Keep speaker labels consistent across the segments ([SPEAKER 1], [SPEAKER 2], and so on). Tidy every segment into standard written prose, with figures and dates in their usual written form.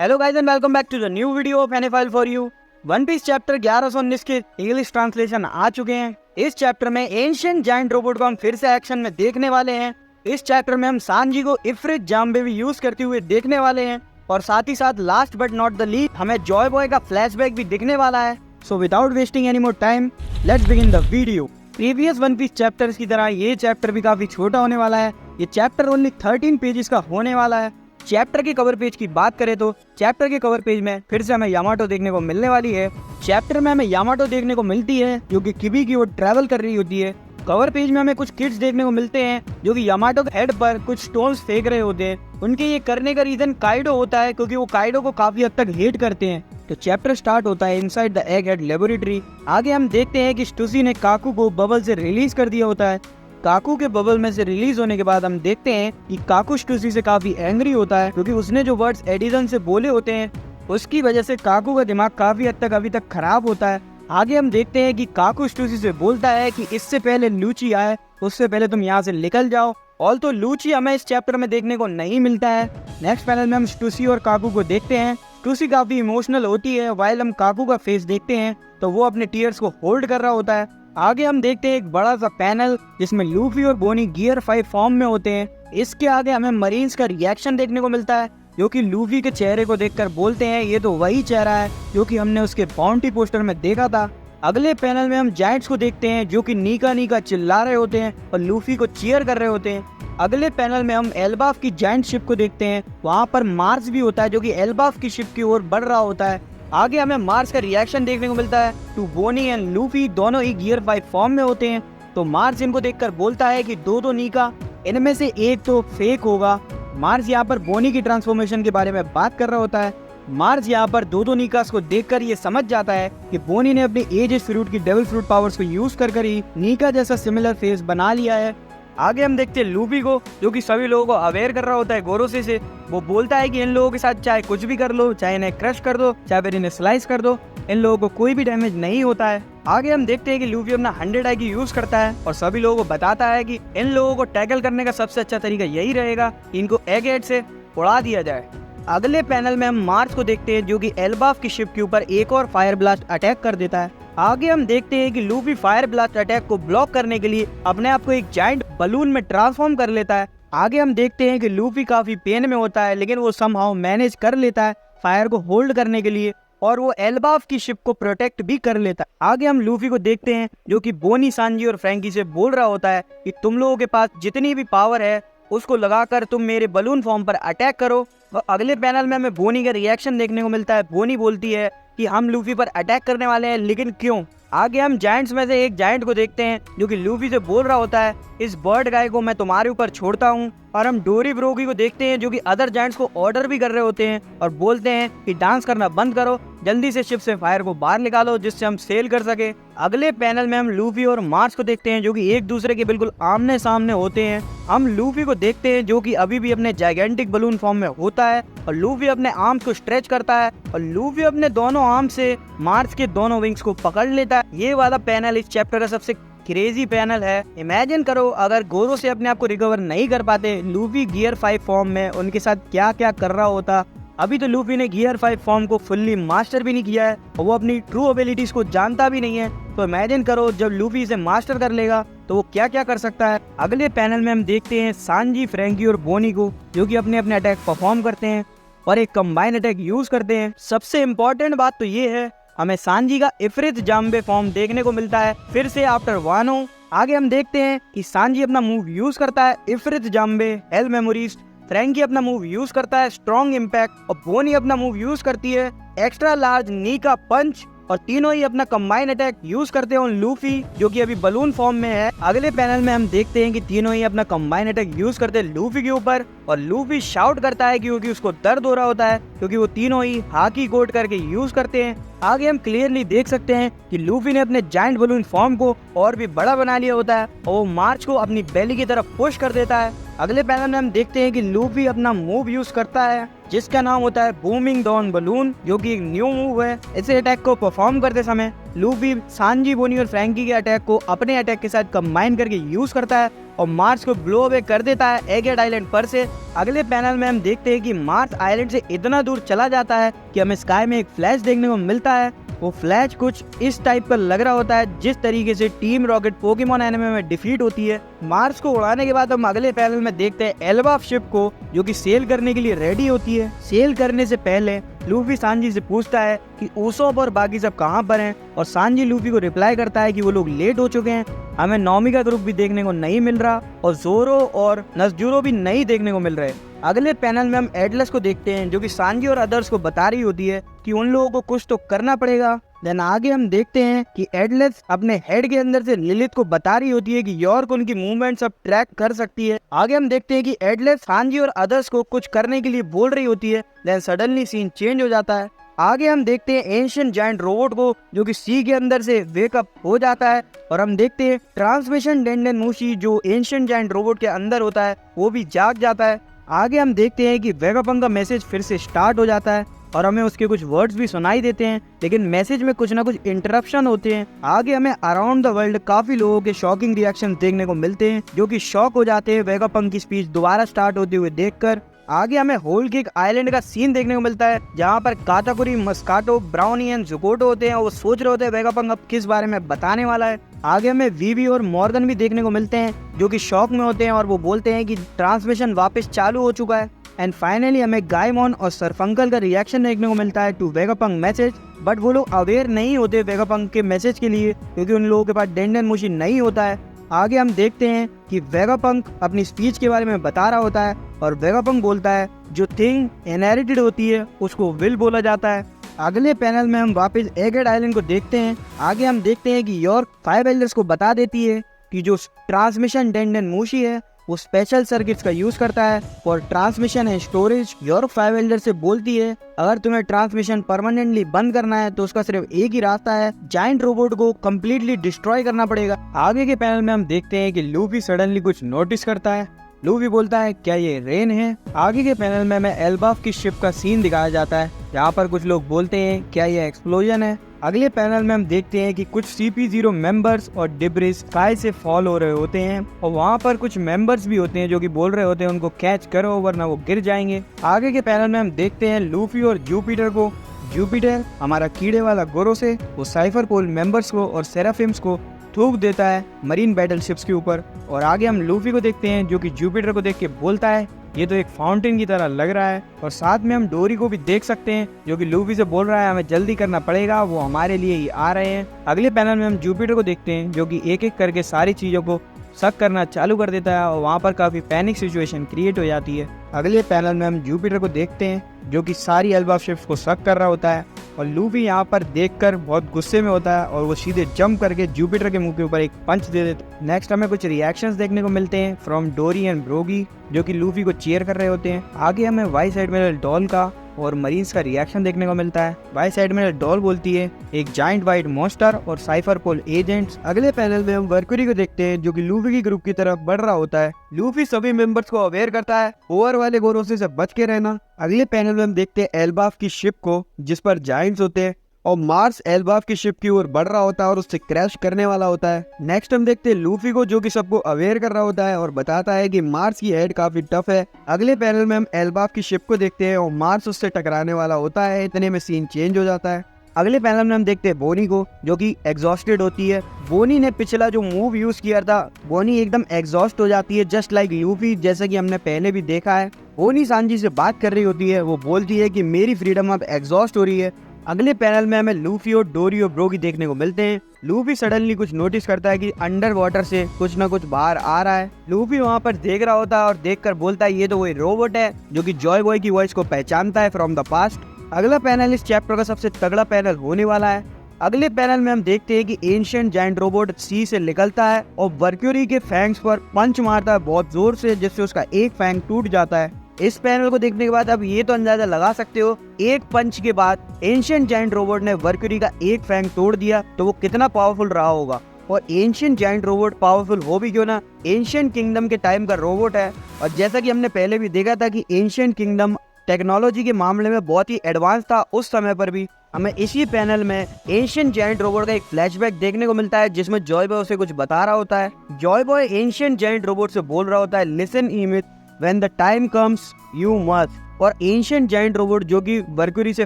[SPEAKER 1] Hello guys and welcome back to the new video of NFL for you. One piece chapter 1119 के English translation आ चुके हैं। इस chapter में ancient giant robot को हम फिर से एक्शन में देखने वाले हैं। इस चैप्टर में हम सांजी को इफ्रित जाम्बे भी यूज करते हुए देखने वाले हैं और साथ ही साथ last but not the least हमें जॉय बॉय का फ्लैशबैक भी दिखने वाला है। So without wasting any more time let's begin the video. Previous one piece chapters की तरह ये चैप्टर भी काफी छोटा होने वाला है। ये चैप्टर ओनली 13 पेजेस का होने वाला है। चैप्टर के कवर पेज की बात करें तो चैप्टर के कवर पेज में फिर से हमें यामाटो देखने को मिलने वाली है। चैप्टर में हमें यामाटो देखने को मिलती है जो कि किबी की ओर ट्रैवल कर रही होती है। कवर पेज में हमें कुछ किड्स देखने को मिलते हैं जो कि यामाटो के हेड पर कुछ स्टोन्स फेंक रहे होते हैं। उनके ये करने का रीजन काइडो होता है क्योंकि वो काइडो को काफी हद तक हेट करते हैं। तो चैप्टर स्टार्ट होता है inside the egg head laboratory. आगे हम देखते हैं कि स्टूसी ने काकू को बबल से रिलीज कर दिया होता है। काकू के बबल में से रिलीज होने के बाद हम देखते हैं कि काकू स्टूसी से काफी एंग्री होता है क्योंकि उसने जो वर्ड्स एडिसन से बोले होते हैं उसकी वजह से काकू का दिमाग काफी हद तक अभी तक खराब होता है। आगे हम देखते हैं कि काकू स्टूसी से बोलता है कि इससे पहले लूची आए उससे पहले तुम यहाँ से निकल जाओ। ऑल तो लूची हमें इस चैप्टर में देखने को नहीं मिलता है। नेक्स्ट पैनल में हम स्टूसी और काकू को देखते हैं। स्टूसी काफी इमोशनल होती है वाइल हम काकू का फेस देखते हैं तो वो अपने टीयर्स को होल्ड कर रहा होता है। आगे हम देखते हैं एक बड़ा सा पैनल जिसमें लूफी और बोनी गियर 5 फॉर्म में होते हैं। इसके आगे हमें मरीन्स का रिएक्शन देखने को मिलता है जो कि लूफी के चेहरे को देखकर बोलते हैं ये तो वही चेहरा है जो कि हमने उसके बाउंटी पोस्टर में देखा था। अगले पैनल में हम जायंट्स को देखते हैं जो कि नीका नीका चिल्ला रहे होते हैं और लूफी को चीयर कर रहे होते हैं। अगले पैनल में हम एल्बाफ की जायंट शिप को देखते हैं। वहाँ पर मार्स भी होता है जो कि एल्बाफ की शिप की ओर बढ़ रहा होता है। आगे हमें मार्स का रिएक्शन देखने को मिलता है टू बोनी एंड लूफी दोनों ही गियर 5 फॉर्म में होते हैं। तो मार्स इनको देखकर बोलता है कि दो नीका इनमें से एक तो फेक होगा। मार्स यहाँ पर बोनी की ट्रांसफॉर्मेशन के बारे में बात कर रहा होता है। मार्स यहाँ पर दो नीकास को देखकर ये समझ जाता है कि बोनी ने अपनी एजेस फ्रूट की डेविल फ्रूट पावर्स को यूज कर ही नीका जैसा सिमिलर फेस बना लिया है। आगे हम देखते हैं लूफी को जो कि सभी लोगों को अवेयर कर रहा होता है गोरोसे से। वो बोलता है कि इन लोगों के साथ चाहे कुछ भी कर लो, चाहे इन्हें क्रश कर दो, चाहे फिर इन्हें स्लाइस कर दो, इन लोगों को कोई भी डैमेज नहीं होता है। आगे हम देखते हैं कि लूफी अपना 100 आई की यूज करता है और सभी लोगों को बताता है कि इन लोगों को टैकल करने का सबसे अच्छा तरीका यही रहेगा कि इनको एग हेड से उड़ा दिया जाए। अगले पैनल में हम मार्स को देखते हैं जो कि एल्बाफ की शिप के ऊपर एक और फायर ब्लास्ट अटैक कर देता है। आगे हम देखते हैं कि लूफी फायर ब्लास्ट अटैक को ब्लॉक करने के लिए अपने आप को एक जायंट बलून में ट्रांसफॉर्म कर लेता है। आगे हम देखते हैं कि लूफी काफी पेन में होता है लेकिन वो समहाउ मैनेज कर लेता है फायर को होल्ड करने के लिए और वो एल्बाफ की शिप को प्रोटेक्ट भी कर लेता है। आगे हम लूफी को देखते हैं जो कि बोनी, सांजी और फ्रैंकी से बोल रहा होता है कि तुम लोगों के पास जितनी भी पावर है उसको लगाकर तुम मेरे बलून फॉर्म पर अटैक करो। और अगले पैनल में हमें बोनी का रिएक्शन देखने को मिलता है। बोनी बोलती है कि हम लूफी पर अटैक करने वाले हैं लेकिन क्यों। आगे हम जायंट्स में से एक जायंट को देखते हैं जो कि लूफी से बोल रहा होता है इस बर्ड गाय को मैं तुम्हारे ऊपर छोड़ता हूँ। और हम डोरी ब्रोगी को देखते हैं जो कि अदर जायंट्स को ऑर्डर भी कर रहे होते हैं और बोलते हैं कि डांस करना बंद करो, जल्दी से शिप से फायर को बाहर निकालो जिससे हम सेल कर सके। अगले पैनल में हम लूफी और मार्स को देखते हैं जो कि एक दूसरे के बिल्कुल आमने सामने होते हैं। हम लूफी को देखते हैं जो कि अभी भी अपने जायगेंटिक बलून फॉर्म में होता है और लूफी अपने आर्म्स को स्ट्रेच करता है और लूफी अपने दोनों आर्म से मार्स के दोनों विंग्स को पकड़ लेता है। ये वाला पैनल इस चैप्टर का सबसे क्रेजी पैनल है। इमेजिन करो अगर गोरो से अपने आप को रिकवर नहीं कर पाते लूफी गियर 5 फॉर्म में उनके साथ क्या क्या कर रहा होता। अभी तो लूफी ने गियर 5 फॉर्म को फुल्ली मास्टर भी नहीं किया है और वो अपनी ट्रू एबिलिटीज को जानता भी नहीं है। तो इमेजिन करो जब लूफी इसे मास्टर कर लेगा तो वो क्या क्या कर सकता है। अगले पैनल में हम देखते हैं सांजी, फ्रैंकी और बोनी को जो कि अपने अपने अटैक परफॉर्म करते हैं और एक कंबाइन अटैक यूज करते हैं। सबसे इम्पोर्टेंट बात तो ये है हमें सांजी का इफ्रित जाम्बे फॉर्म देखने को मिलता है फिर से आफ्टर वानो। आगे हम देखते हैं कि सांजी अपना मूव यूज करता है इफ्रित जाम्बे हेल मेमोरीज, फ्रैंकी अपना मूव यूज करता है स्ट्रॉन्ग इम्पैक्ट और बोनी अपना मूव यूज करती है एक्स्ट्रा लार्ज नी का पंच और तीनों ही अपना कंबाइन अटैक यूज करते हैं लूफी जो कि अभी बलून फॉर्म में है। अगले पैनल में हम देखते हैं कि तीनों ही अपना कंबाइन अटैक यूज करते हैं लूफी के ऊपर और लूफी शाउट करता है क्योंकि उसको दर्द हो रहा होता है क्योंकि वो तीनों ही हाकी कोड करके यूज करते हैं। आगे हम क्लियरली देख सकते हैं कि लूफी ने अपने जायंट बलून फॉर्म को और भी बड़ा बना लिया होता है और वो मार्च को अपनी बेली की तरफ पुश कर देता है। अगले पैनल में हम देखते हैं कि लूफी अपना मूव यूज करता है जिसका नाम होता है बूमिंग डॉन बलून जो कि एक न्यू मूव है। इस अटैक को परफॉर्म करते समय लूफी सांजी, बोनी और फ्रैंकी के अटैक को अपने अटैक के साथ कंबाइन करके यूज करता है और मार्स को ब्लो अवे कर देता है एगेट आइलैंड पर से। अगले पैनल में हम देखते हैं कि मार्स आइलैंड से इतना दूर चला जाता है कि हमें स्काई में एक फ्लैश देखने को मिलता है। वो फ्लैश कुछ इस टाइप का लग रहा होता है जिस तरीके से टीम रॉकेट पोकेमॉन एनिमे में डिफीट होती है। मार्स को उड़ाने के बाद हम अगले पैनल में देखते हैं एल्बाफ शिप को, जो कि सेल करने के लिए रेडी होती है। सेल करने से पहले लूफी सांजी से पूछता है कि उसोप और बाकी सब कहाँ पर हैं, और सांजी लूफी को रिप्लाई करता है कि वो लोग लेट हो चुके हैं। हमें नॉमी का ग्रुप भी देखने को नहीं मिल रहा और जोरो और नज़जुरो भी नहीं देखने को मिल रहे। अगले पैनल में हम एटलस को देखते हैं, जो कि सांजी और अदर्स को बता रही होती है कि उन लोगों को कुछ तो करना पड़ेगा। देन आगे हम देखते हैं कि एटलस अपने हेड के अंदर से लिलिथ को बता रही होती है कि यॉर्क उनकी मूवमेंट्स अब ट्रैक कर सकती है। आगे हम देखते हैं कि एटलस सांजी और अदर्स को कुछ करने के लिए बोल रही होती है। देन सडनली सीन चेंज हो जाता है। आगे हम देखते हैं एंशिएंट जायंट रोबोट को, जो कि सी के अंदर से वेकअप हो जाता है, और हम देखते हैं ट्रांसमिशन डेंडन मूशी जो एंशिएंट जायंट रोबोट के अंदर होता है वो भी जाग जाता है। आगे हम देखते हैं कि वेगापंक का मैसेज फिर से स्टार्ट हो जाता है और हमें उसके कुछ वर्ड्स भी सुनाई देते हैं, लेकिन मैसेज में कुछ ना कुछ इंटरप्शन होते हैं। आगे हमें अराउंड द वर्ल्ड काफी लोगों के शॉकिंग रिएक्शन देखने को मिलते हैं, जो कि शॉक हो जाते हैं वेगापंक की स्पीच दोबारा स्टार्ट होते हुए देखकर। आगे हमें होल किक आइलैंड का सीन देखने को मिलता है, जहाँ पर काटाकुरी, मस्काटो, ब्राउनी एंड जुकोटो होते हैं और वो सोच रहे होते हैं वेगापंक अब किस बारे में बताने वाला है। आगे हमें वीवी और मॉर्गन भी देखने को मिलते हैं, जो कि शॉक में होते हैं और वो बोलते हैं कि ट्रांसमिशन वापस चालू हो चुका है। एंड फाइनली हमें गाइमॉन और सरफंकल का रिएक्शन देखने को मिलता है टू वेगापंक मैसेज, बट वो लोग अवेयर नहीं होते वेगापंक के मैसेज के लिए, क्योंकि उन लोगों के पास डेंडन मूशी नहीं होता है। आगे हम देखते हैं कि वेगापंक अपनी स्पीच के बारे में बता रहा होता है और वेगापंक बोलता है जो थिंग इनहेरिटेड होती है उसको विल बोला जाता है। अगले पैनल में हम वापस एगेट आइलैंड को देखते हैं। आगे हम देखते हैं कि यॉर्क फाइव एल्डर्स को बता देती है कि जो ट्रांसमिशन डेंडन मूशी है वो स्पेशल सर्किट्स का यूज करता है for transmission and storage. York five Elder से बोलती है अगर तुम्हें ट्रांसमिशन परमानेंटली बंद करना है तो उसका सिर्फ एक ही रास्ता है, जायंट रोबोट को कम्प्लीटली डिस्ट्रॉय करना पड़ेगा। आगे के पैनल में हम देखते हैं कि लूफी सडनली कुछ नोटिस करता है। लूफी बोलता है क्या ये रेन है। आगे के पैनल में हमें एल्बाफ की शिप का सीन दिखाया जाता है, जहाँ पर कुछ लोग बोलते हैं क्या ये एक्सप्लोजन है। अगले पैनल में हम देखते हैं कि कुछ CP0 मेंबर्स और डिब्रिस स्काई से फॉल हो रहे होते हैं और वहाँ पर कुछ मेंबर्स भी होते हैं जो कि बोल रहे होते हैं उनको कैच करो वरना वो गिर जाएंगे। आगे के पैनल में हम देखते हैं लूफी और जुपिटर को। जुपिटर हमारा कीड़े वाला गोरो से वो साइफर पोल मेंबर्स को और सेराफिम्स को थूक देता है मरीन बैटल शिप्स के ऊपर। और आगे हम लूफी को देखते हैं जो कि जुपिटर को देख के बोलता है ये तो एक फाउंटेन की तरह लग रहा है। और साथ में हम डोरी को भी देख सकते हैं जो कि लूफी से बोल रहा है हमें जल्दी करना पड़ेगा, वो हमारे लिए ही आ रहे हैं। अगले पैनल में हम जुपिटर को देखते हैं जो कि एक एक करके सारी चीज़ों को शक करना चालू कर देता है और वहाँ पर काफ़ी पैनिक सिचुएशन क्रिएट हो जाती है। अगले पैनल में हम जुपिटर को देखते हैं जो कि सारी एल्बाफ शिप्स को शक कर रहा होता है और लूफी यहाँ पर देखकर बहुत गुस्से में होता है और वो सीधे जंप करके जुपिटर के मुंह के ऊपर एक पंच दे देता है। नेक्स्ट हमें कुछ रिएक्शंस देखने को मिलते हैं फ्रॉम डोरी एंड ब्रोगी जो कि लूफी को चीयर कर रहे होते हैं। आगे हमें वाइस एडमिरल डॉल का और मरीन्स का रिएक्शन देखने को मिलता है। वाइस एडमिरल डॉल बोलती है एक जाइंट वाइट मॉन्स्टर और साइफर पोल एजेंट्स। अगले पैनल में हम वर्कुरी को देखते हैं जो कि लूफी की ग्रुप की तरफ बढ़ रहा होता है। लूफी सभी मेंबर्स को अवेयर करता है ओवर वाले गोरोसे से बच के रहना। अगले पैनल में हम देखते हैं एल्बाफ की शिप को जिस पर जाइंट्स होते हैं और मार्स एल्बाफ की शिप की ओर बढ़ रहा होता है और उससे क्रैश करने वाला होता है। नेक्स्ट हम देखते हैं लूफी को जो कि सबको अवेयर कर रहा होता है और बताता है कि मार्स की हेड काफी टफ है। अगले पैनल में हम एल्बाफ की शिप को देखते हैं और मार्स उससे टकराने वाला होता है, इतने में सीन चेंज हो जाता है। अगले पैनल में हम देखते हैं बोनी को जो कि एग्जॉस्टेड होती है। बोनी ने पिछला जो मूव यूज किया था बोनी एकदम एग्जॉस्ट हो जाती है जस्ट लाइक लूफी, जैसा कि हमने पहले भी देखा है। बोनी सांजी से बात कर रही होती है, वो बोलती है कि मेरी फ्रीडम अब एग्जॉस्ट हो रही है। अगले पैनल में हमें लूफी और डोरी और ब्रोगी देखने को मिलते हैं। लूफी सडनली कुछ नोटिस करता है कि अंडर वाटर से कुछ ना कुछ बाहर आ रहा है। लूफी वहाँ पर देख रहा होता है और देखकर बोलता है ये तो वही रोबोट है जो कि जॉय बॉय की वॉइस को पहचानता है फ्रॉम द पास्ट। अगला पैनल इस चैप्टर का सबसे तगड़ा पैनल होने वाला है। अगले पैनल में हम देखते हैं कि एंशिएंट जायंट रोबोट सी से निकलता है और वर्क्यूरी के फैंग्स पर पंच मारता है बहुत जोर से, जिससे उसका एक फैंग टूट जाता है। इस पैनल को देखने के बाद अब ये तो अंदाजा लगा सकते हो एक पंच के बाद एंशिएंट जायंट रोबोट ने वर्क्यूरी का एक फैंग तोड़ दिया तो वो कितना पावरफुल रहा होगा। और एंशिएंट जायंट रोबोट पावरफुल हो भी क्यों ना, एंशिएंट किंगडम के टाइम का रोबोट है और जैसा कि हमने पहले भी देखा था कि एंशिएंट किंगडम टेक्नोलॉजी के मामले में बहुत ही एडवांस था उस समय पर भी। हमें इसी पैनल में एंशिएंट जायंट रोबोट का एक फ्लैशबैक देखने को मिलता है जिसमें जॉय बॉय उसे कुछ बता रहा होता है। Joy Boy ancient giant robot से बोल रहा होता है, listen Emeth, when the time comes you must. और एंशिएंट जायंट रोबोट जो कि मर्क्यूरी से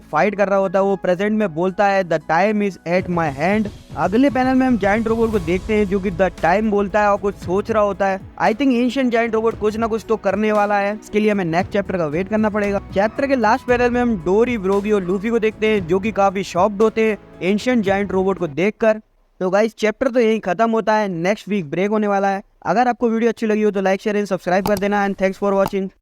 [SPEAKER 1] फाइट कर रहा होता है वो प्रेजेंट में बोलता है, the time is at my hand. अगले पैनल में हम जायंट रोबोट को देखते हैं जो कि द टाइम बोलता है और कुछ सोच रहा होता है। I think ancient giant robot कुछ ना कुछ तो करने वाला है, इसके लिए हमें नेक्स्ट चैप्टर का वेट करना पड़ेगा। चैप्टर के लास्ट पैनल में हम डोरी, ब्रोगी और लूफी को देखते हैं जो कि काफी शॉक्ड होते हैं एंशिएंट जायंट रोबोट को देखकर। तो गाइस चैप्टर तो यही खत्म होता है, नेक्स्ट वीक ब्रेक होने वाला है। अगर आपको वीडियो अच्छी लगी हो तो लाइक, शेयर एंड सब्सक्राइब कर देना एंड थैंक्स फॉर वॉचिंग।